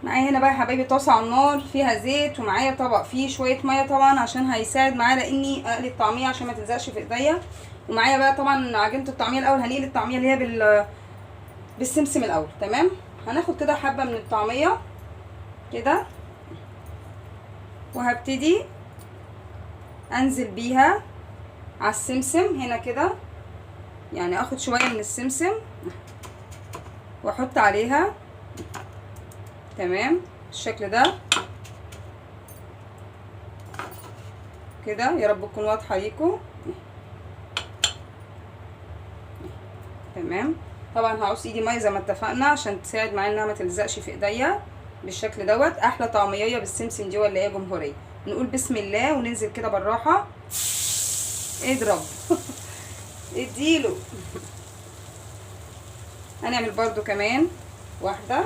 معايا هنا بقى يا حبايبي طاسه على النار فيها زيت، ومعايا طبق فيه شويه ميه طبعا عشان هيساعد معايا لاني اقلي الطعميه عشان ما تلزقش في ايديا. ومعايا بقى طبعا عجينه الطعميه. الاول هنقلي الطعميه اللي هي بالسمسم الاول. تمام. هناخد كده حبه من الطعميه كده، وهبتدي انزل بيها على السمسم هنا كده، يعني اخد شويه من السمسم واحط عليها. تمام بالشكل ده كده. يا رب تكون واضحه ليكم. تمام. طبعا هعص ايدي ميه زي ما اتفقنا عشان تساعد معايا انها ما تلزقش في ايديا بالشكل دوت. احلى طعميه بالسمسم دي ولا ايه يا جمهوريه؟ نقول بسم الله وننزل كده بالراحه. اضرب اديله. هنعمل برضو كمان واحده.